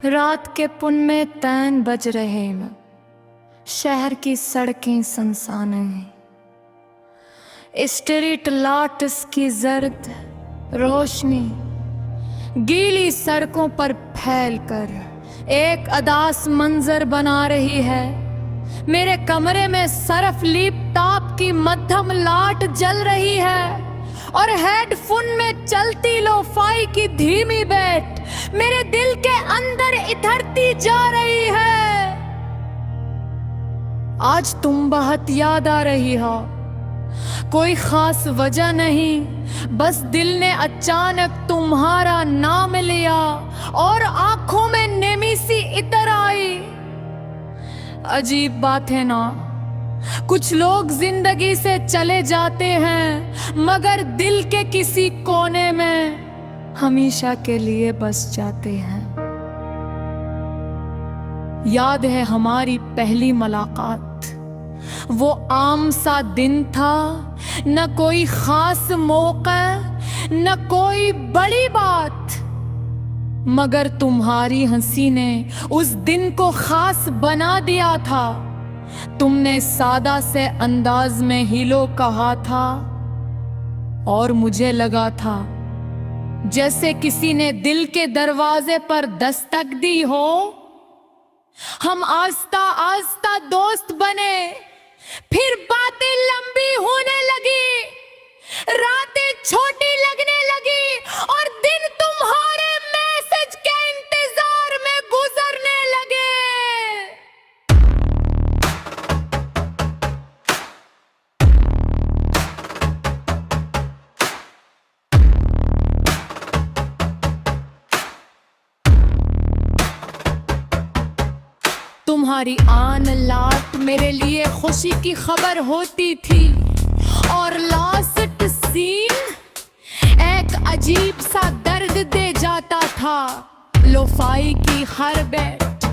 रात के पुन में तैन बज रहे हैं, शहर की सड़कें सुनसान हैं। स्ट्रीट लाइट्स की जर्द रोशनी गीली सड़कों पर फैलकर एक अदास मंजर बना रही है। मेरे कमरे में सरफ लैपटॉप की मध्यम लाइट जल रही है और हेडफोन में चलती लोफाई की धीमी बैट मेरे दिल के अंदर इधरती जा रही है। आज तुम बहुत याद आ रही हो, कोई खास वजह नहीं, बस दिल ने अचानक तुम्हारा नाम लिया और आंखों में नेमी सी इतर आई। अजीब बात है ना, कुछ लोग जिंदगी से चले जाते हैं मगर दिल के किसी कोने में हमेशा के लिए बस जाते हैं। याद है हमारी पहली मुलाकात, वो आम सा दिन था, न कोई खास मौका न कोई बड़ी बात, मगर तुम्हारी हंसी ने उस दिन को खास बना दिया था। तुमने सादा से अंदाज में हिलो कहा था और मुझे लगा था जैसे किसी ने दिल के दरवाजे पर दस्तक दी हो। हम आस्ता आस्ता दोस्त बने, फिर बातें लंबी होने लगी, रातें छोटी लगने लगी और दिन तुम्हारे मैसेज के इंतजार में गुजरने लगे। तुम्हारी आन लाट मेरे लिए खुशी की खबर होती थी और लास्ट सीन एक अजीब सा दर्द दे जाता था। लोफाई की हर बैट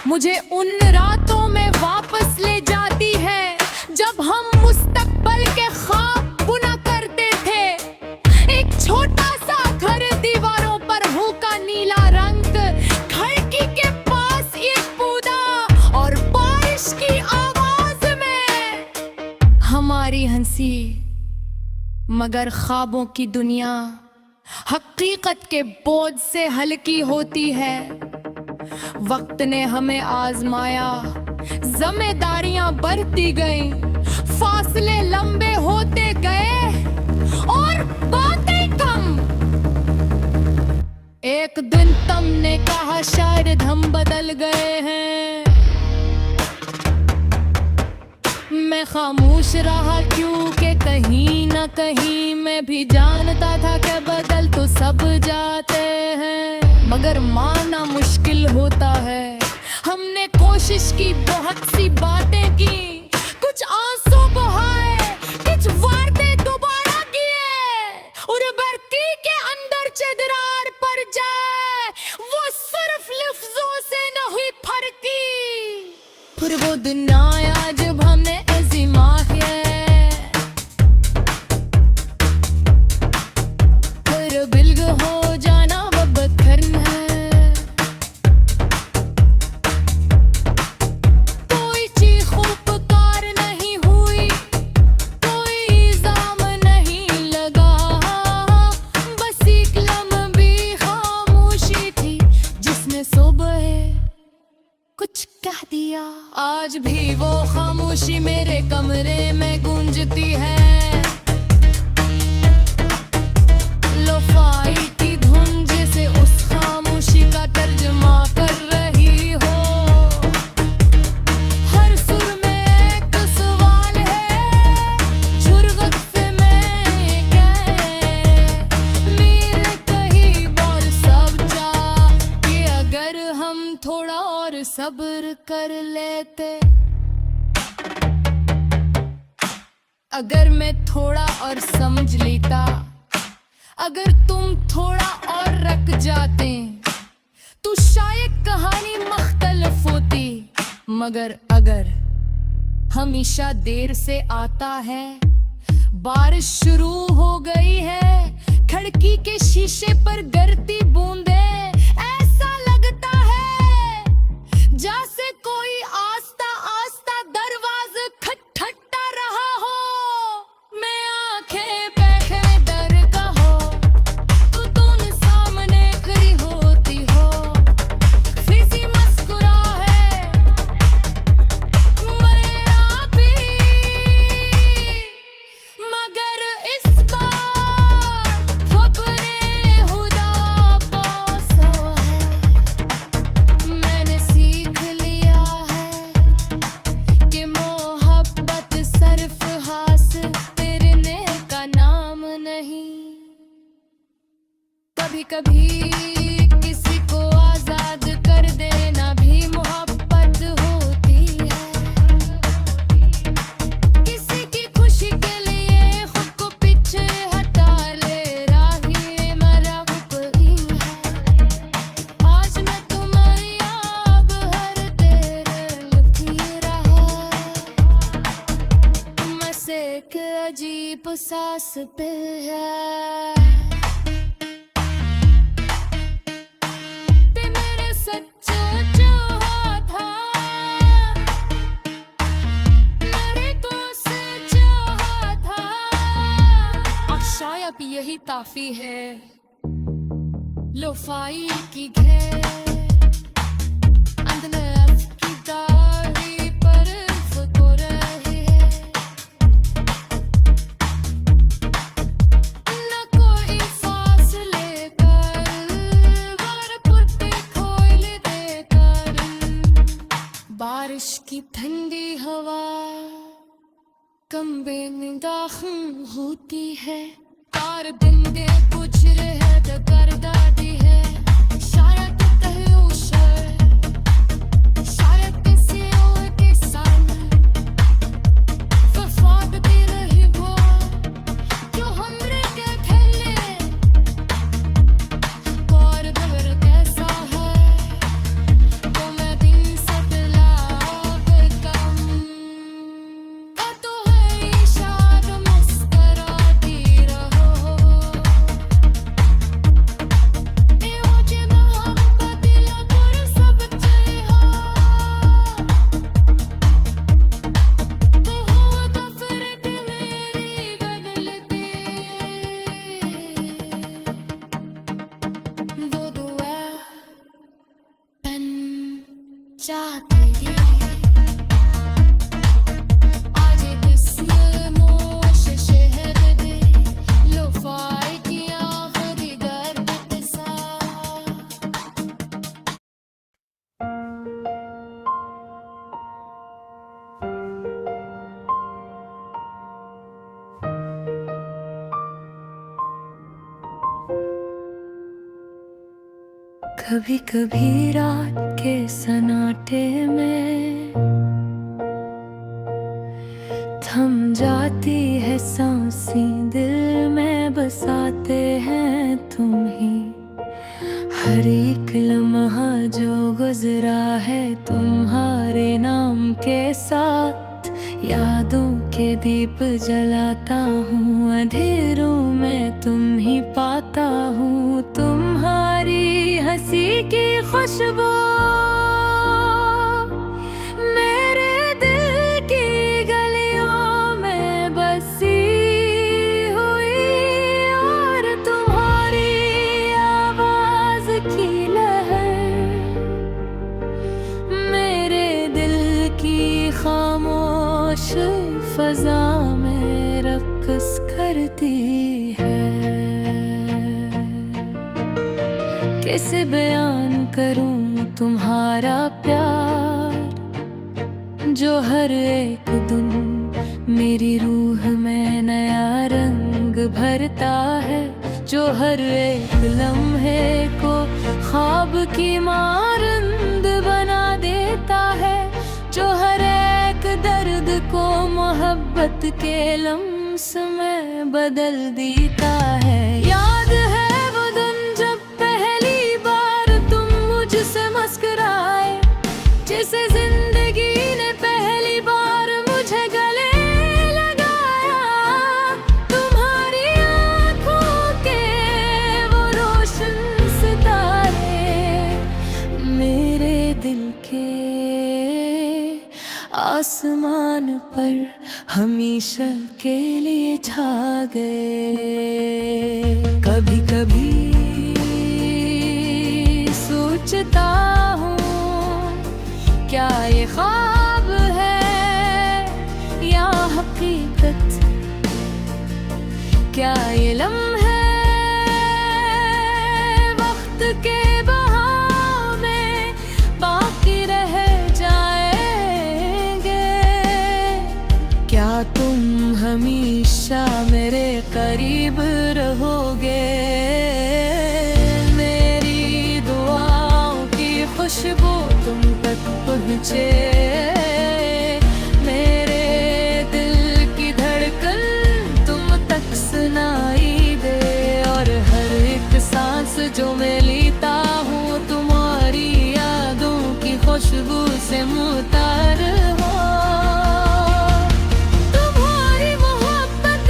मुझे उन रातों में वापस ले जाती है जब हम मुस्तकबल के ख्वाब बुना करते थे। एक छोटा सा घर, दीवारों पर हल्का नीला रंग, खिड़की के पास एक पौधा और बारिश की आवाज में हमारी हंसी। मगर ख्वाबों की दुनिया हकीकत के बोझ से हल्की होती है। वक्त ने हमें आजमाया, जिम्मेदारियां बढ़ती गईं, फासले लंबे होते गए और बातें कम। एक दिन तुमने कहा शायद हम बदल गए हैं। मैं खामोश रहा क्योंकि कहीं ना कहीं मैं भी जानता था कि बदल तो सब जाते हैं, मगर मानना मुश्किल होता है। हमने कोशिश की, बहुत सी बातें की, कुछ आंसू बहाए, कुछ वादे दोबारा किए और बरकी के अंदर चदरार पड़ जाए वो सिर्फ लफ्जों से न हुई फरकी। फिर वो दिन आया जब हमने हो जाना बखरन है। कोई चीखों पुकार नहीं हुई, कोई इल्जाम नहीं लगा, बस एक लम्बी खामोशी थी जिसने सुबह कुछ कह दिया। आज भी वो खामोशी मेरे कमरे में गूंजती है। लोफाई की धुन जैसे उस खामोशी का तर्जुमा कर रही हो। हर सुर में एक सवाल है, जुर्गत में मेरे कहीं बोल सब जा कि अगर हम थोड़ा और सब्र कर लेते, अगर मैं थोड़ा और समझ लेता, अगर तुम थोड़ा और रख जाते तो शायद कहानी मुख्तलिफ होती। मगर अगर हमेशा देर से आता है, बारिश शुरू हो गई है, खिड़की के शीशे पर गिरती बूंदें, ऐसा लगता है अजीब सांस पे है ते मेरे सच्चा चाहा था मेरे को से चाहा था और शायद यही काफी है लोफाई की घेर अंदर की दाढ़ी पर फुको रहे न कोई फासले कर वर पुट्टे खोल देकर बारिश की ठंडी हवा कंबे में दाखिल होती है तार बिंदे गुजरे है डगर दादी है शायद तहूशर शायद किसी और के साथ वफाद दे रही वो जो हमरे के खेले और दर कैसा है तो मैं दिन सतला कम तो है इशार मुस्कुराती रहो ए मुझे मोहब्बत लगर सब चाहा तो हुआ गफरत मेरी बदलती वो दुआ बन जाती आज किस्म मोश शहर दे लोफाई की आखिरी गर्द के साथ कभी कभी रात के सन्नाटे में थम जाती है सांसें दिल में बसाते हैं तुम ही हर एक लम्हा जो गुजरा है तुम्हारे नाम के साथ यादों के दीप जलाता हूँ अंधेरों में तुम ही पाता हूँ तुम्हारी हंसी की खुशबू मेरे दिल की गलियों में बसी हुई और तुम्हारी आवाज की लहर मेरे दिल की खामोश फजा में रक्स करती है कैसे बयान करूं तुम्हारा प्यार जो हर एक दिन मेरी रूह में नया रंग भरता है जो हर एक लम्हे को ख्वाब की मारंद बना देता है जो हर एक दर्द को मोहब्बत के लम्स में बदल देता है याद है वो दिन जब पहली बार तुम मुझसे मुस्कुराए जिसे जिंदगी ने पहली बार मुझे गले लगाया तुम्हारी आंखों के वो रोशन सितारे मेरे दिल के आसमान पर हमेशा के लिए छा गए कभी कभी सोचता हूँ क्या ये ख्वाब है या हकीकत क्या ये लम्हे वक्त के बहाव में बाकी रह जाएंगे क्या तुम हमेशा मेरे करीब रहोगे मेरी दुआओं की खुशबू तुम तक पहुँचे मेरे दिल की धड़कन तुम तक सुनाई दे और हर एक सांस जो मैं लेता हूँ तुम्हारी यादों की खुशबू से मुतार हो तुम्हारी मोहब्बत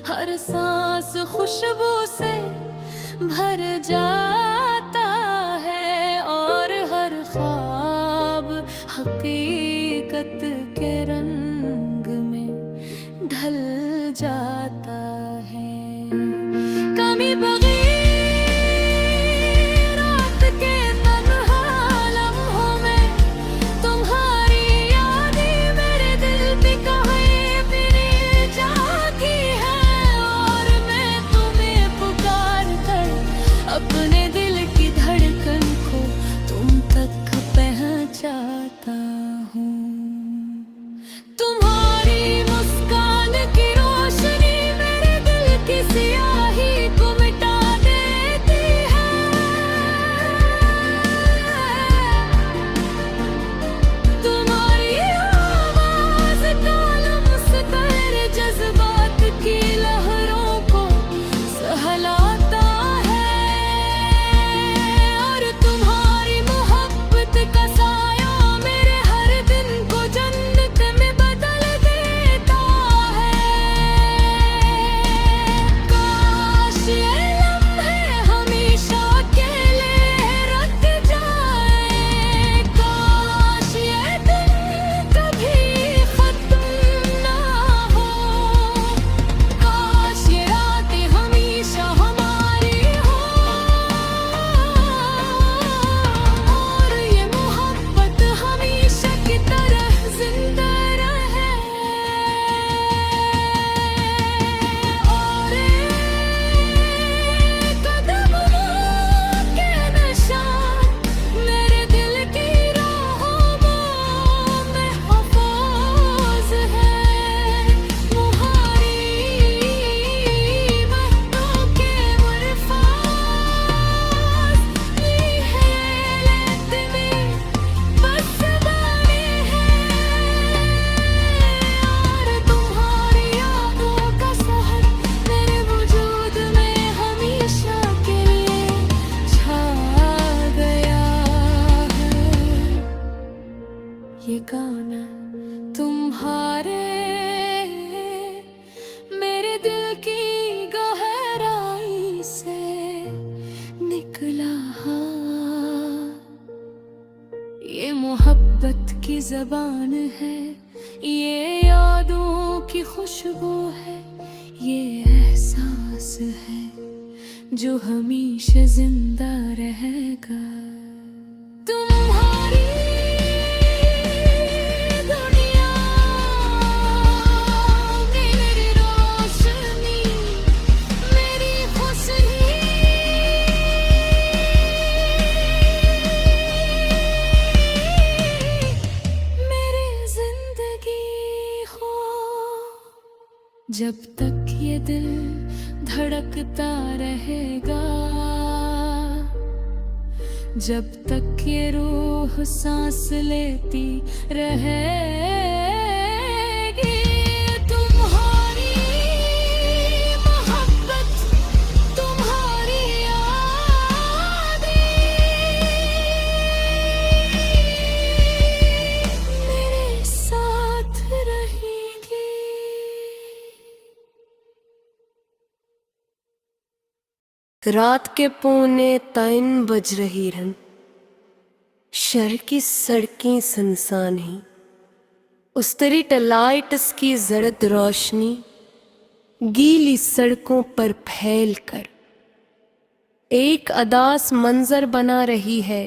हर सांस खुशबू से भर जाता है और हर ख्वाब हकीकत के रंग में ढल जाता है। कमी बगैर रात के तन्हा लम्हों में तुम्हारी यादें मेरे दिल पे कहीं फिर जाती है और मैं तुम्हें पुकार कर अपने दिल की धड़कन को तुम तक पहुंचाता हूँ। तुम्हारी मुस्कान की रोशनी मेरे दिल की सियाही को मिटा देती है। तुम्हारी आवाज कालम से तेरे जज्बात की लहरों को सहलाता है और तुम्हारी मोहब्बत का साया मेरे हर दिन को जन्नत में बदल देता है। काश ये लम्हे हमेशा के लिए रुक जाए, काश ये दिन कभी खत्म ना हो, काश ये रातें हमेशा हमारी हो और ये मोहब्बत हमेशा की तरह जिंदा रहे और कदमों के निशान मेरे दिल की राहों में महफूज है। मुहारी महतों के मुरफ़ास ली है लेत में बस बानी है और तुम्हारी यादों का सहर मेरे वजूद में हमेशा के लिए छा गया है। ये गाना तुम्हारे मेरे दिल की गहराई से निकला। ये मोहब्बत की ज़बान है, ये यादों की खुशबू है, ये एहसास है जो हमेशा जिंदा रहेगा। तुम्हारी दुनिया मेरी रोशनी मेरी खुशनी मेरी जिंदगी हो। जब तक ये दिल धड़कता रहेगा, जब तक ये रूह सांस लेती रहेगी, तुम्हारी मोहब्बत तुम्हारी यादें मेरे साथ रहेंगी। रात के 2:45 बज रही रन, शहर की सड़कें सुनसान हैं। उस्तरी लाइट्स की जर्द रोशनी गीली सड़कों पर फैल कर एक अदास मंजर बना रही है।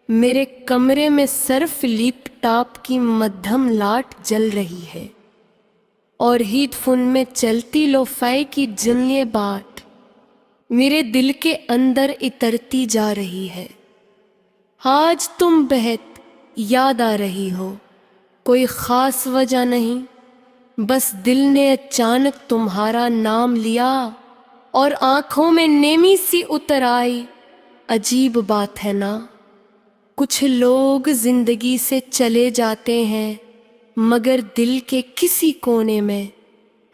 मेरे कमरे में सिर्फ लैपटॉप की मध्यम लाइट जल रही है और हीडफोन में चलती लोफाई की जिनले बात मेरे दिल के अंदर इतरती जा रही है। आज तुम बेहद याद आ रही हो, कोई ख़ास वजह नहीं, बस दिल ने अचानक तुम्हारा नाम लिया और आंखों में नेमी सी उतर आई। अजीब बात है ना, कुछ लोग जिंदगी से चले जाते हैं मगर दिल के किसी कोने में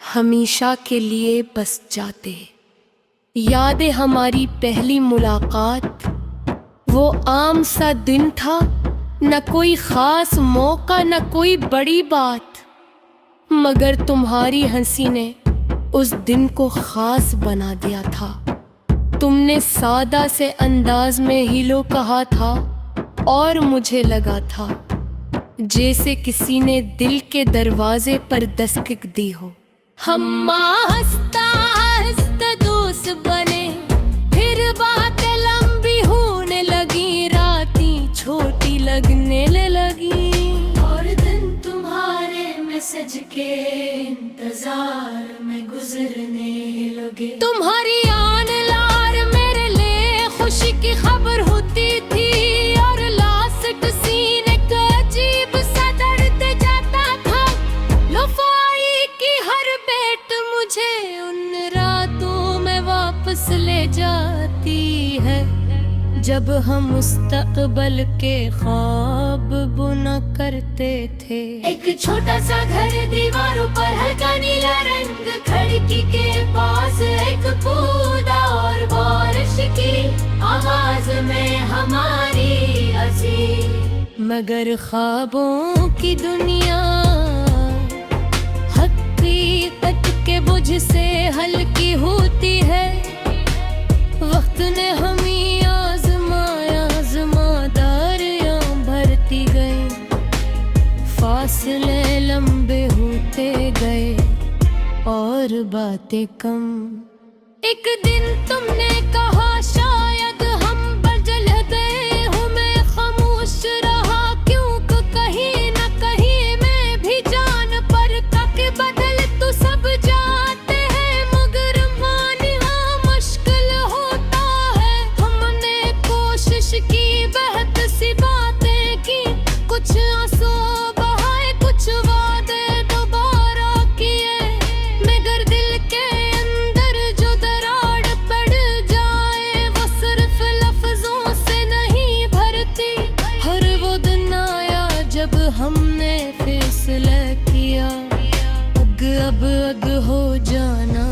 हमेशा के लिए बस जाते हैं। याद है हमारी पहली मुलाकात, वो आम सा दिन था, न कोई खास मौका न कोई बड़ी बात, मगर तुम्हारी हंसी ने उस दिन को खास बना दिया था। तुमने सादा से अंदाज में हीलो कहा था और मुझे लगा था जैसे किसी ने दिल के दरवाजे पर दस्तक दी हो। हम हंसता हंसता दोस्त बने, फिर बातें लंबी होने लगी, रातें छोटी लगने लगी, और दिन तुम्हारे मैसेज के इंतजार में गुजरने लगे। तुम्हारी आने लार मेरे लिए खुशी की खबर होती थी, और लास्ट सीन एक अजीब सा दर्द जाता था। लोफाई की हर बेट मुझे उन रातों में वापस ले जाती है, जब हम मुस्तकबल के ख्वाब बुना करते थे। एक छोटा सा घर, दीवारों पर हल्का नीला रंग, खिड़की के पास एक पौधा, और बारिश की आवाज में हमारी हंसी। मगर ख्वाबों की दुनिया हकीकत के बोझ से हल्की होती है। वक्त ने हमें आजमाया, आजमादारियां भरती गई, फासले लंबे होते गए और बातें कम। एक दिन तुमने कहा शायद हम बदल गए हो, मैं खामोश रहा क्योंकि कहीं न कहीं मैं भी जान पर के बदल तो सब जाते हैं, मगर मानना मुश्किल होता है। हमने कोशिश की, बहुत सी बातें की, कुछ आंसू बहाए, कुछ वादे दोबारा किए, मगर दिल के अंदर जो दरार पड़ जाए वो सिर्फ लफ्जों से नहीं भरती। हर वो दिन आया जब हमने फैसला किया, अब हो जाना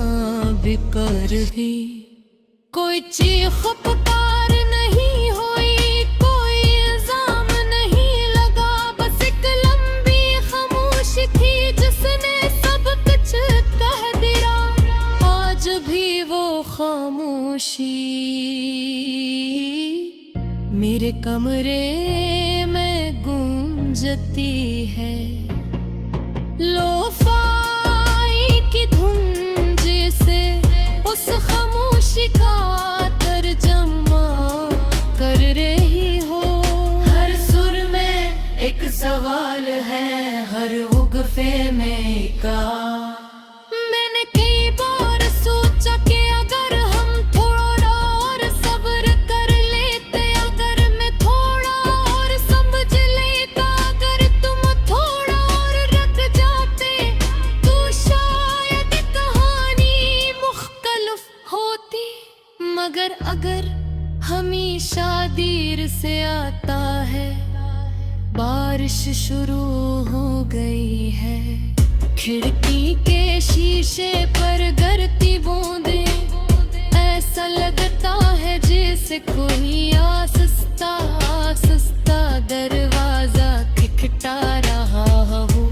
बेकार भी। कोई चीख पुकार नहीं हुई, कोई इल्जाम नहीं लगा, बस एक लंबी खामोशी थी जिसने सब कुछ कह दिया। आज भी वो खामोशी मेरे कमरे में गूंजती है। लोफाई की धुन जैसे उस खामोशी का तर्जमा कर रही हो। हर सुर में एक सवाल है, हर वक्फे में का। मैंने कई बार सोचा कि अगर हम थोड़ा और सब्र कर लेते, अगर मैं थोड़ा और समझ लेता, अगर तुम थोड़ा और रख जाते, तो शायद कहानी मुख्तलिफ होती। मगर अगर हमेशा देर से आता है, बारिश शुरू हो गई है, खिड़की के शीशे पर गिरती बूंदें, ऐसा लगता है जैसे कोई आहिस्ता आहिस्ता दरवाजा खटखटा रहा हो।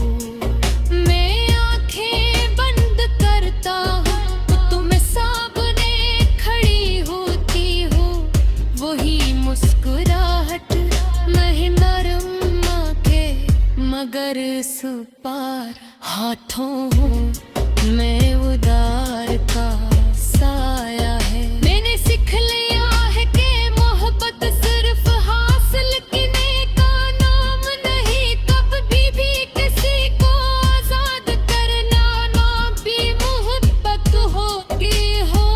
मैं आंखें बंद करता हूँ तो तुम सामने खड़ी होती हो, वही मुस्कुराहट नहीं नरम आंखें, मगर इस पार हाथों हूँ मैं उदार का साया है। मैंने सीख लिया है कि मोहब्बत सिर्फ हासिल करने का नाम नहीं, कभी भी किसी को आजाद करना ना भी मोहब्बत होगी हो।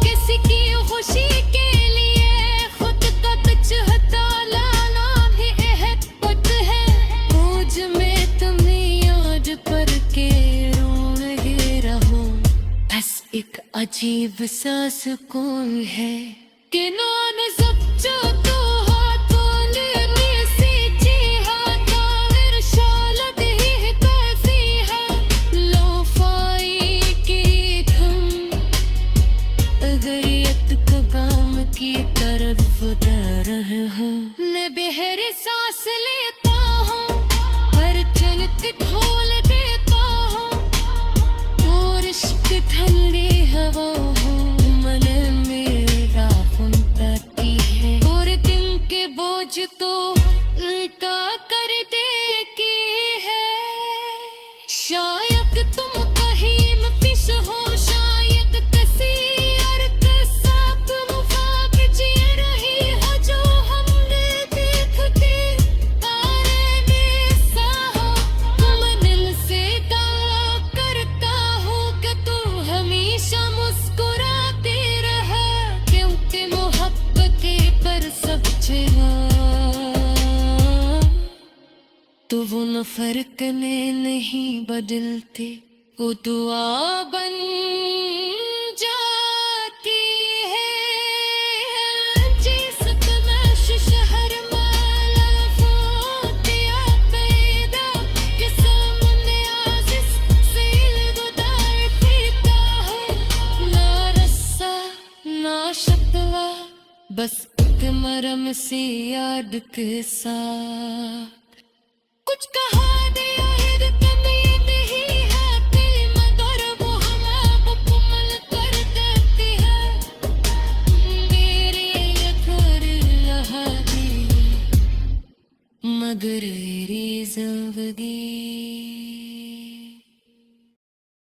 किसी की खुशी के लिए खुद का कुछ हटा लाना भी अहद है। मुझ में तुम्हें याद करके रोए रहूं, बस एक अजीब सा सुकून है कि नान सच्चा तो हाथों लेने से चाहता मेरा शालत ही कैसी है। लोफाई की धुन अगरियत कबाम की तरफ उतर हूँ, मैं बेहरे सांस लेता हूँ, हर चलते ढोल देता हूँ, एक ठंडी हवा हो मन मेरा फुनती है और दिन के बोझ तो उल्टा कर देती है। शायद तुम कहीं में फिश हो, शायद किसी और के साथ मुखाब जी रही हो जो हमने देखते तारे में सा हो। तुम दिल से दावा करता हो कि तू हमेशा मुस्कुराते रहा, क्योंकि मोहब्बत पर सब जगह तो वो न फर्क में नहीं बदलते, वो दुआ बन जाती है। जिस तमाश शहर माला फोतिया पैदा के सामने आजिज़ सील गुदार पीता है। ना रस्सा ना शक्वा बस एक मरम सी याद के साथ कुछ कहा दिया है रकम ये नहीं है तेरी मगर वो हमें मुकम्मल कर देती है। मेरी अखर लहा दी मगर मेरी जिंदगी